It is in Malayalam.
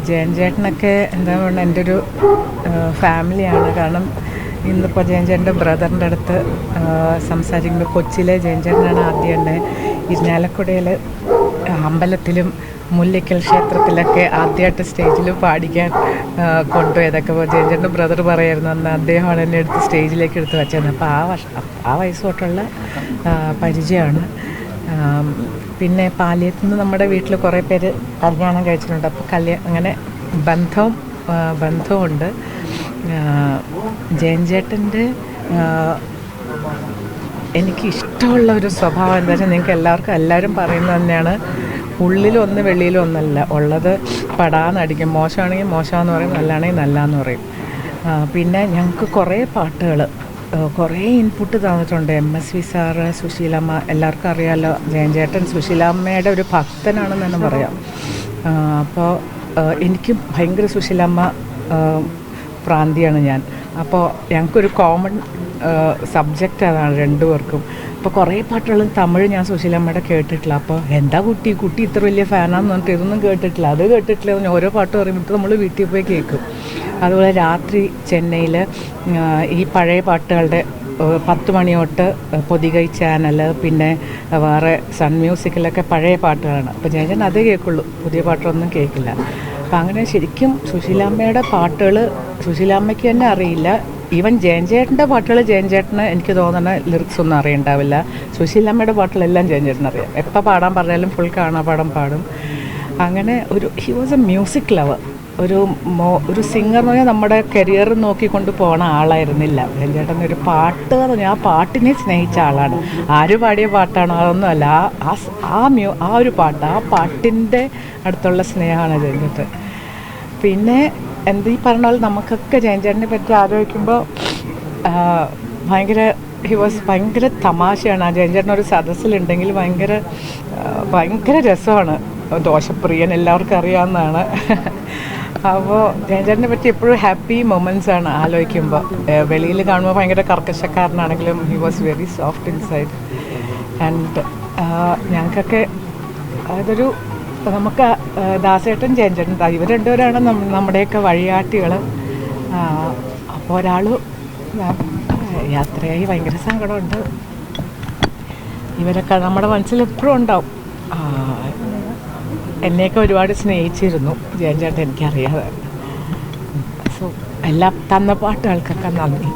ജയൻ ചേട്ടനൊക്കെ എന്താ പറയുക എൻ്റെ ഒരു ഫാമിലിയാണ്. കാരണം ഇന്നിപ്പോൾ ജയൻ ചേട്ടൻ്റെ ബ്രദറിൻ്റെ അടുത്ത് സംസാരിക്കുമ്പോൾ കൊച്ചിയിലെ ജയൻ ചേട്ടനാണ് ആദ്യം തന്നെ ഇരിഞ്ഞാലക്കുടയിൽ അമ്പലത്തിലും മുല്ലയ്ക്കൽ ക്ഷേത്രത്തിലൊക്കെ ആദ്യമായിട്ട് സ്റ്റേജിൽ പാടിക്കാൻ കൊണ്ടുപോയതൊക്കെ. അപ്പോൾ ജയൻ ചേട്ടൻ്റെ ബ്രദർ പറയായിരുന്നു അന്ന് അദ്ദേഹമാണ് എന്നെ എടുത്ത് സ്റ്റേജിലേക്ക് എടുത്ത് വെച്ചിരുന്നത്. അപ്പോൾ ആ വയസ്സ് തൊട്ടുള്ള പരിചയമാണ്. പിന്നെ പാലിയത്ത് നിന്ന് നമ്മുടെ വീട്ടിൽ കുറേ പേര് കല്യാണം കഴിച്ചിട്ടുണ്ട്. അപ്പോൾ അങ്ങനെ ബന്ധമുണ്ട്. ജയൻ ചേട്ടൻ്റെ എനിക്കിഷ്ടമുള്ള ഒരു സ്വഭാവം എന്താ വെച്ചാൽ നിങ്ങൾക്ക് എല്ലാവരും പറയുന്നത് തന്നെയാണ്, ഉള്ളിലൊന്ന് വെളിയിലൊന്നല്ല ഉള്ളത്. പടാന്നടിക്കും. മോശമാണെങ്കിൽ മോശമെന്ന് പറയും, നല്ലതാണെങ്കിൽ നല്ലതെന്ന് പറയും. പിന്നെ ഞങ്ങൾക്ക് കുറേ പാട്ടുകൾ കുറേ ഇൻപുട്ട് തന്നിട്ടുണ്ട്. MSV സാറ്, സുശീലമ്മ, എല്ലാവർക്കും അറിയാമല്ലോ ജയൻ ചേട്ടൻ സുശീലമ്മയുടെ ഒരു ഭക്തനാണെന്ന് തന്നെ പറയാം. അപ്പോൾ എനിക്കും ഭയങ്കര സുശീലമ്മ പ്രാന്തിയാണ് ഞാൻ. അപ്പോൾ ഞങ്ങൾക്കൊരു കോമൺ സബ്ജക്റ്റ് അതാണ് രണ്ടുപേർക്കും. അപ്പോൾ കുറേ പാട്ടുകളും തമിഴ് ഞാൻ സുശീലമ്മയുടെ കേട്ടിട്ടില്ല. അപ്പോൾ എന്താ കുട്ടി ഇത്ര വലിയ ഫാനാന്ന് പറഞ്ഞിട്ട് ഇതൊന്നും കേട്ടിട്ടില്ല, അത് കേട്ടിട്ടില്ല. ഓരോ പാട്ട് പറയുമ്പോൾ നമ്മൾ വീട്ടിൽ പോയി കേൾക്കും. അതുപോലെ രാത്രി ചെന്നൈയിൽ ഈ പഴയ പാട്ടുകളുടെ 10 മണി തൊട്ട് പൊതികൈ ചാനൽ, പിന്നെ വേറെ സൺ മ്യൂസിക്കിലൊക്കെ പഴയ പാട്ടുകളാണ്. അപ്പോൾ ഞാൻ അതേ കേൾക്കുള്ളൂ, പുതിയ പാട്ടൊന്നും കേൾക്കില്ല. അപ്പം അങ്ങനെ ശരിക്കും സുശീലാമ്മയുടെ പാട്ടുകൾ സുശീലാമ്മയ്ക്ക് തന്നെ അറിയില്ല. ഈവൻ ജയൻ ചേട്ടൻ്റെ പാട്ടുകൾ ജയൻ ചേട്ടന് എനിക്ക് തോന്നുന്ന ലിറിക്സ് ഒന്നും അറിയണ്ടാവില്ല. സുശീലാമ്മയുടെ പാട്ടുകളെല്ലാം ജയൻ ചേട്ടനറിയാം. എപ്പോൾ പാടാൻ പറഞ്ഞാലും ഫുൾ കാണാപാഠം പാടും. അങ്ങനെ he was A music lover. ഒരു സിംഗർ എന്ന് പറഞ്ഞാൽ നമ്മുടെ കരിയർ നോക്കിക്കൊണ്ട് പോകണ ആളായിരുന്നില്ല ജയൻ ചേട്ടൻ. ഒരു പാട്ട് എന്ന് പറഞ്ഞാൽ ആ പാട്ടിനെ സ്നേഹിച്ച ആളാണ്. ആര് പാടിയ പാട്ടാണോ അതൊന്നുമല്ല, ആ ഒരു പാട്ട്, ആ പാട്ടിൻ്റെ അടുത്തുള്ള സ്നേഹമാണ് ജയൻ ചേട്ടൻ. പിന്നെ ഈ പറഞ്ഞ പോലെ നമുക്കൊക്കെ ജയൻ ചേട്ടനെ പറ്റി ആലോചിക്കുമ്പോൾ ഭയങ്കര തമാശയാണ്. ആ ജയൻ ചേട്ടൻ ഒരു സദസ്സിലുണ്ടെങ്കിൽ ഭയങ്കര രസമാണ്. ദോഷപ്രിയൻ എല്ലാവർക്കും അറിയാവുന്നതാണ്. അപ്പോൾ ജയൻ ചേട്ടനെ പറ്റി എപ്പോഴും ഹാപ്പി മൊമെൻറ്റ്സാണ് ആലോചിക്കുമ്പോൾ. വെളിയിൽ കാണുമ്പോൾ ഭയങ്കര കർക്കശക്കാരനാണെങ്കിലും he was very soft inside. And ഞങ്ങൾക്കൊക്കെ അതൊരു നമുക്ക് ദാസേട്ടൻ ജയൻ ചേട്ടൻ ഇവർ രണ്ടുപേരാണ് നമ്മുടെയൊക്കെ വഴികാട്ടികൾ. അപ്പോൾ ഒരാൾ യാത്രയായി ഭയങ്കര സങ്കടമുണ്ട്. ഇവരൊക്കെ നമ്മുടെ മനസ്സിൽ എപ്പോഴും ഉണ്ടാവും. എന്നെയൊക്കെ ഒരുപാട് സ്നേഹിച്ചിരുന്നു ജയൻ ചേട്ടൻ, എനിക്കറിയാതെ. സോ എല്ലാ തന്ന പാട്ടുകൾക്കൊക്കെ നന്ദി.